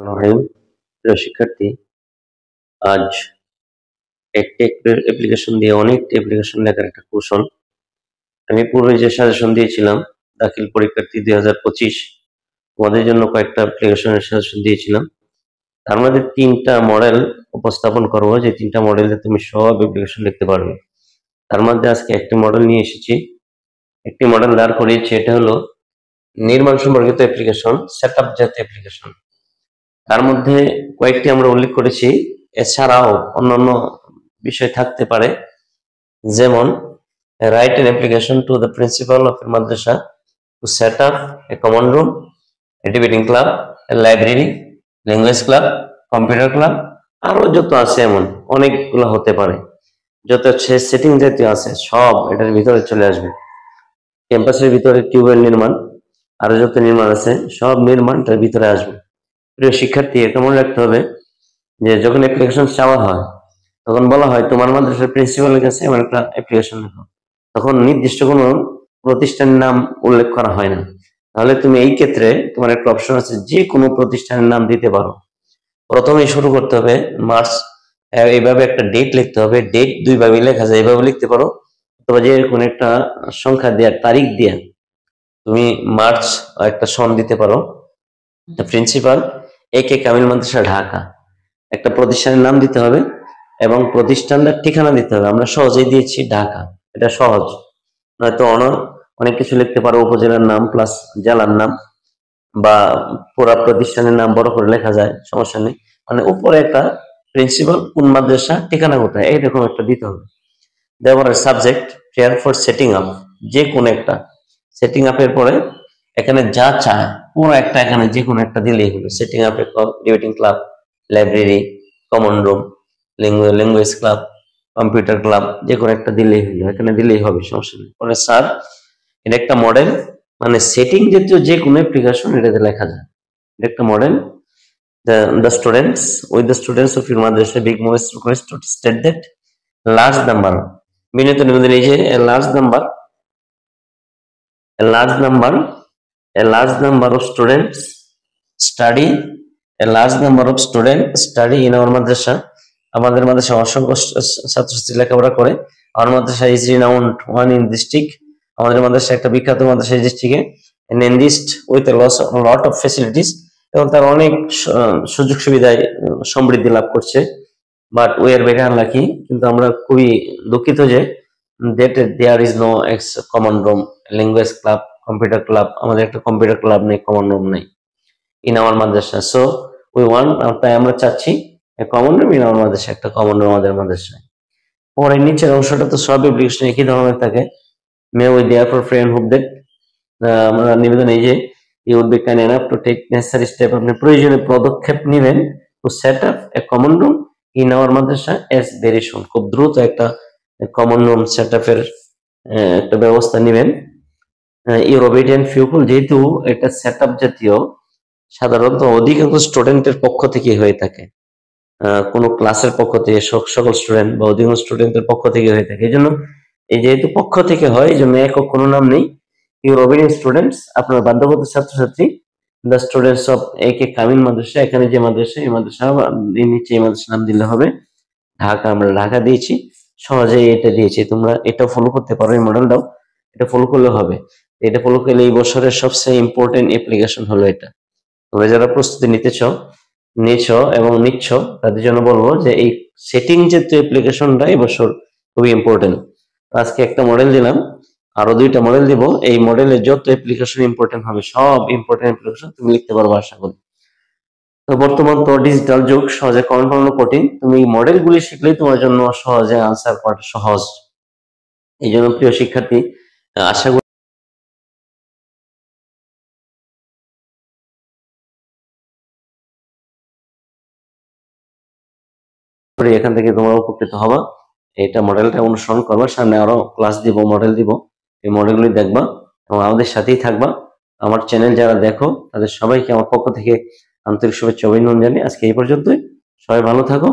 রহিম, প্রিয় শিক্ষার্থী, আজ একটি অ্যাপ্লিকেশন দিয়ে অনেকটি অ্যাপ্লিকেশন লেখার একটা কৌশল। আমি পূর্বে যে সাজেশন দিয়েছিলাম দাখিল পরীক্ষার্থী 2025, তোমাদের জন্য কয়েকটা অ্যাপ্লিকেশনের সাজেশন দিয়েছিলাম। তার মধ্যে 3টা মডেল উপস্থাপন করবো, যে 3টা মডেলে তুমি সব অ্যাপ্লিকেশন লিখতে পারবে। তার মধ্যে আজকে একটি মডেল নিয়ে এসেছি, একটি মডেল দাঁড় করিয়েছি। এটা হলো নির্মাণ সম্পর্কিত অ্যাপ্লিকেশন, সেটআপ জাতীয় অ্যাপ্লিকেশন। তার মধ্যে কয়েকটি আমরা উল্লেখ করেছি, এছাড়াও অন্যান্য বিষয় থাকতে পারে, যেমন write an application to the principal of a madrasa to set up a common room, a debating club, a library, language club, computer club, আরো যত আছে এমন অনেকগুলো হতে পারে। যত সেটিং জাতীয় আছে সব এটার ভিতরে চলে আসবে। ক্যাম্পাসের ভিতরে টিউবওয়েল নির্মাণ, আরো যত নির্মাণ আছে সব নির্মাণটার ভিতরে আসবে। প্রিয় শিক্ষার্থী, এটা মনে রাখতে হবে যে যখন অ্যাপ্লিকেশন চাওয়া হয় তখন বলা হয় তোমার মাদ্রাসার প্রিন্সিপালের কাছে এমন একটা অ্যাপ্লিকেশন লেখো, তখন নির্দিষ্ট কোনো প্রতিষ্ঠানের নাম উল্লেখ করা হয় না। তাহলে তুমি এই ক্ষেত্রে তোমার একটা অপশন আছে, যে কোনো প্রতিষ্ঠানের নাম দিতে পারো। প্রথমেই শুরু করতে হবে মার্চ, এইভাবে একটা ডেট লিখতে হবে। ডেট দুইভাবে লেখা যায়, এইভাবে লিখতে পারো, অথবা যে কোনো একটা সংখ্যা দেওয়ার তারিখ দিয়ে তুমি মার্চ একটা সন দিতে পারো। প্রিন্সিপাল AK কামিল মাদ্রাসা ঢাকা, একটা প্রতিষ্ঠানের নাম দিতে হবে এবং প্রতিষ্ঠানটার ঠিকানা দিতে হবে। আমরা সহজেই দিয়েছি ঢাকা, এটা সহজ। নয়তো অনেক কিছু লিখতে পারো, উপজেলার নাম প্লাস জেলার নাম, বা পুরা প্রতিষ্ঠানের নাম বড় করে লেখা যায়, সমস্যা নেই। মানে উপরে একটা প্রিন্সিপাল, কোন মাদ্রাসা, ঠিকানা কোথায়, এইরকম একটা দিতে হবে। দেওয়ার subject prayer for setting up, যে কোনো একটা সেটিং আপের পরে এখানে যা চায় পুরো একটা এখানে যে কোনো একটা দিলেই হলো। Setting up debating club, library, common room, language club, computer club, যে কোনো একটা দিলেই হলো, এখানে দিলেই হবে, সমস্যা নেই। পরে স্যার, এটা একটা মডেল, মানে সেটিং জাতীয় যে কোনো অ্যাপ্লিকেশন এটাতে লেখা যায়। এটা একটা model. The students, with the students of your madrasa, big most request to state that large number, বিনীত নিবেদন এই যে a large number a large number of students study a large number of students study in our madrasa, আমাদের মাদ্রাসায় অসংখ্য ছাত্রছাত্রী লেখাপড়া করে। আমার মাদ্রাসা is renowned one in district, আমাদের মাদ্রাসা একটা বিখ্যাত মাদ্রাসা এই ডিস্ট্রিক্টে, and enriched with a lot of facilities, এবং তার অনেক সুযোগ সুবিধায় সমৃদ্ধি লাভ করছে। But we are very unlucky, কিন্তু আমরা খুবই দুঃখিত যে there is no ex common room, language club, computer club, আমাদের একটা কম্পিউটার ক্লাব নেই, কমন রুম নেই ইন আওয়ার মাদ্রাসা। সো উই ওয়ান্ট, তাই আমরা চাচ্ছি কমন রুম ইন আওয়ার মাদ্রাসা, একটা কমন রুম আমাদের মাদ্রাসায়। পরে নিচের অংশটা তো সব অ্যাপ্লিকেশন একই ধরনের থাকে। May we therefore pray and hope that, আমরা নিবেদন এই যে you would be kind enough to take necessary step, আপনি প্রয়োজনীয় পদক্ষেপ নেবেন to set up a common room in our madrasa as very soon, খুব দ্রুত একটা কমন রুম সেট আপের একটা ব্যবস্থা নেবেন। ইউর ওবিডিয়েন্ট পিপল, যেহেতু এটা সেট আপ জাতীয়, সাধারণত অধিকাংশ স্টুডেন্টের পক্ষ থেকে হয়ে থাকে, কোনো ক্লাসের পক্ষ থেকে, সকল স্টুডেন্ট বা অধিকাংশ স্টুডেন্টের পক্ষ থেকে হয়ে থাকে। এই জন্য এই যেহেতু পক্ষ থেকে হয়, এই জন্য একক কোনো নাম নেই। ইউর ওবিডিয়েন্ট স্টুডেন্টস, আপনার বাধ্যগত ছাত্রছাত্রী, the students of AK Kamil মাদ্রাসা, এখানে যে মাদ্রাসা, এই মাদ্রাসা নিচে এই মাদ্রাসার নাম দিলে হবে ঢাকা, আমরা ঢাকা দিয়েছি, সহজেই এটা দিয়েছি। তোমরা এটা ফলো করতে পারো, এই মডেলটাও এটা ফলো করলে হবে। এটা ফলো করলে এই বছরের সবচেয়ে ইম্পর্টেন্ট অ্যাপ্লিকেশন হলো এটা। তোমরা যারা প্রস্তুতি নিচ্ছ এবং নিচ্ছ, তাদের জন্য বলবো যে এই সেটিং জাতীয় অ্যাপ্লিকেশনটা এবছর খুবই ইম্পর্টেন্ট। আজকে একটা মডেল দিলাম, আরো 2টা মডেল দিব। এই মডেলে যত অ্যাপ্লিকেশন ইম্পর্টেন্ট হবে সব ইম্পর্টেন্ট অ্যাপ্লিকেশন তুমি লিখতে পারবো আশা করি। তো বর্তমান তো ডিজিটাল যুগ, সহজে কমেন্ট বানানো কঠিন, তুমি মডেলগুলি শিখলেই তোমার জন্য সহজে আনসার করাটা সহজ। এই জন্য প্রিয় শিক্ষার্থী, আশা করি এখান থেকে তোমরা উপকৃত হবা। এটা মডেলটা অনুসরণ করবা, সামনে আরো ক্লাস দিব, মডেল দিব, এই মডেলগুলি দেখবা এবং আমাদের সাথেই থাকবা। আমার চ্যানেল যারা দেখো তাদের সবাইকে আমার পক্ষ থেকে আন্তরিক শুভেচ্ছা অভিনন্দন জানাই। আজকে এই পর্যন্তই, সবাই ভালো থাকো।